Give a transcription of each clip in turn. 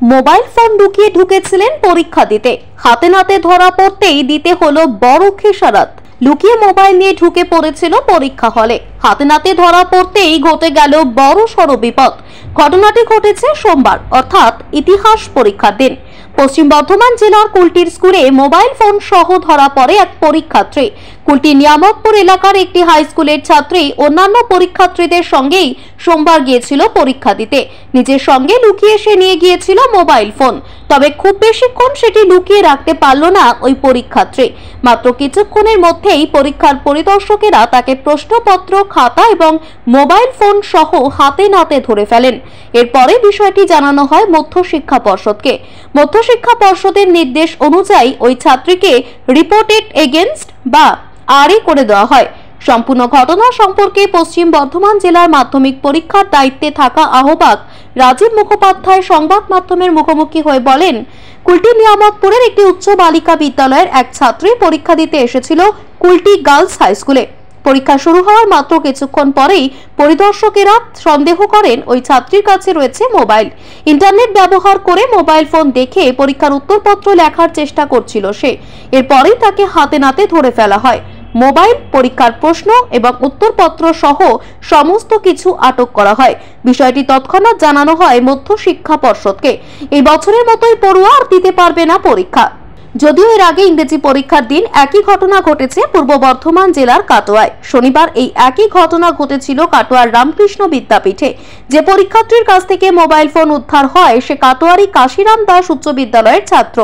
Mobile phone লুকিয়ে ঢুকেছিলেন পরীক্ষা দিতে, হাতে নাতে ধরা পড়তেই দিতে হলো বড় খেসারত। লুকিয়ে মোবাইল নিয়ে ঢুকে পড়েছিল পরীক্ষা হলে, হাতে নাতে ধরা পড়তেই ঘটে গেল বড় সড় বিপদ। ঘটনাটি ঘটেছে সোমবার, অর্থাৎ ইতিহাস পরীক্ষার দিন। পশ্চিম বর্ধমান জেলার কুলটির স্কুলে মোবাইল ফোন সহ ধরা পড়ে এক পরীক্ষার্থী। কুলটি নিয়ামতপুর এলাকার একটি হাই স্কুলের ছাত্রী অন্যান্য পরীক্ষার্থীদের সঙ্গেই সোমবার গিয়েছিল পরীক্ষা দিতে। নিজের সঙ্গে লুকিয়ে সে নিয়ে গিয়েছিল মোবাইল ফোন, তবে খুব বেশিক্ষণ সেটি লুকিয়ে রাখতে পারল না ওই পরীক্ষার্থী। মাত্র কিছুক্ষণের মধ্যেই পরীক্ষার পরিদর্শকেরা তাকে প্রশ্নপত্র, খাতা এবং মোবাইল ফোন সহ হাতে নাতে ধরে ফেলেন। এরপরে বিষয়টি জানানো হয় মধ্যশিক্ষা পর্ষদকে। মধ্যশিক্ষা পর্ষদের নির্দেশ অনুযায়ী ওই ছাত্রীকে রিপোর্টেড এগেইনস্ট বা আরএ করে দেওয়া হয়। সম্পূর্ণ ঘটনা সম্পর্কে পশ্চিম বর্ধমান জেলার মাধ্যমিক পরীক্ষার দায়িত্বে থাকা আহ্বায়ক রাজীব মুখোপাধ্যায় সংবাদ মাধ্যমের মুখোমুখি হয়ে বলেন, কুলটি নিয়ামতপুরের একটি উচ্চ বালিকা বিদ্যালয়ের এক ছাত্রী পরীক্ষা দিতে এসেছিল কুলটি গার্লস হাই স্কুলে। পরীক্ষা শুরু হওয়ার মাত্র কিছুক্ষণ পরেই পরিদর্শকেরা সন্দেহ করেন ওই ছাত্রীর কাছে রয়েছে মোবাইল। ইন্টারনেট ব্যবহার করে মোবাইল ফোন দেখে পরীক্ষার উত্তরপত্র লেখার চেষ্টা করছিল সে। এরপরেই তাকে হাতে নাতে ধরে ফেলা হয়। মোবাইল, পরীক্ষার প্রশ্ন এবং উত্তরপত্র সহ সমস্ত কিছু আটক করা হয়। বিষয়টি তৎক্ষণাৎ জানানো হয় মধ্যশিক্ষা পর্ষদকে। এই বছরের মতোই পড়ুয়া আর দিতে পারবে না পরীক্ষা। যদিও এর আগে ইংরেজি পরীক্ষার দিন একই ঘটনা ঘটেছে পূর্ব বর্ধমান জেলার কাটোয়ায়। শনিবার এই একই ঘটনা ঘটেছিল কাটোয়ার রামকৃষ্ণ বিদ্যাপীঠে। যে পরীক্ষার্থীর কাছ থেকে মোবাইল ফোন উদ্ধার হয় সে কাটোয়ারি কাশিরাম দাস উচ্চ বিদ্যালয়ের ছাত্র।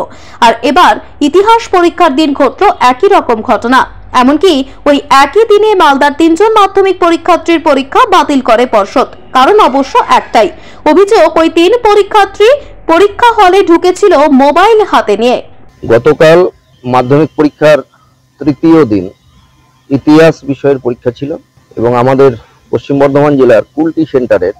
আর এবার ইতিহাস পরীক্ষার দিন ঘটল একই রকম ঘটনা। এমনকি ওই একই দিনে মালদার 3 জন মাধ্যমিক পরীক্ষার্থীর পরীক্ষা বাতিল করে পর্ষদ। কারণ অবশ্য একটাই, অভিযোগ ওই 3 পরীক্ষার্থী পরীক্ষা হলে ঢুকেছিল মোবাইল হাতে নিয়ে। গতকাল মাধ্যমিক পরীক্ষার তৃতীয় দিন ইতিহাস বিষয়ের পরীক্ষা ছিল এবং আমাদের পশ্চিম বর্ধমান জেলার কুলটি সেন্টারের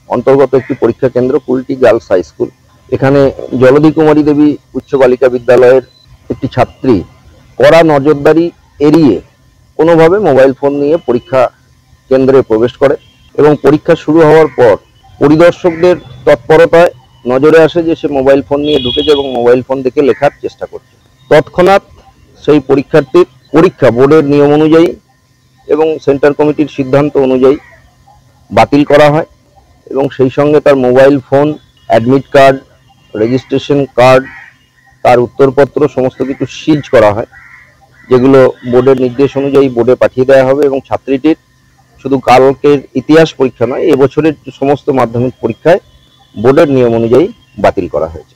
অন্তর্গত একটি পরীক্ষা কেন্দ্র কুলটি গার্লস হাই স্কুল। এখানে জলদি কুমারী দেবী উচ্চ বালিকা বিদ্যালয়ের একটি ছাত্রী কড়া নজরদারি এড়িয়ে কোনোভাবে মোবাইল ফোন নিয়ে পরীক্ষা কেন্দ্রে প্রবেশ করে এবং পরীক্ষা শুরু হওয়ার পর পরিদর্শকদের তৎপরতায় নজরে আসে যে সে মোবাইল ফোন নিয়ে ঢুকেছে এবং মোবাইল ফোন দেখে লেখার চেষ্টা করছে। তৎক্ষণাৎ সেই পরীক্ষার্থীর পরীক্ষা বোর্ডের নিয়ম অনুযায়ী এবং সেন্টার কমিটির সিদ্ধান্ত অনুযায়ী বাতিল করা হয় এবং সেই সঙ্গে তার mobile phone, admit card, registration card, তার উত্তরপত্র সমস্ত কিছু সিজ করা হয়, যেগুলো বোর্ডের নির্দেশ অনুযায়ী বোর্ডে পাঠিয়ে দেওয়া হবে। এবং ছাত্রীটির শুধু কালকের ইতিহাস পরীক্ষা নয়, এবছরের সমস্ত মাধ্যমিক পরীক্ষায় বোর্ডের নিয়ম অনুযায়ী বাতিল করা হয়েছে।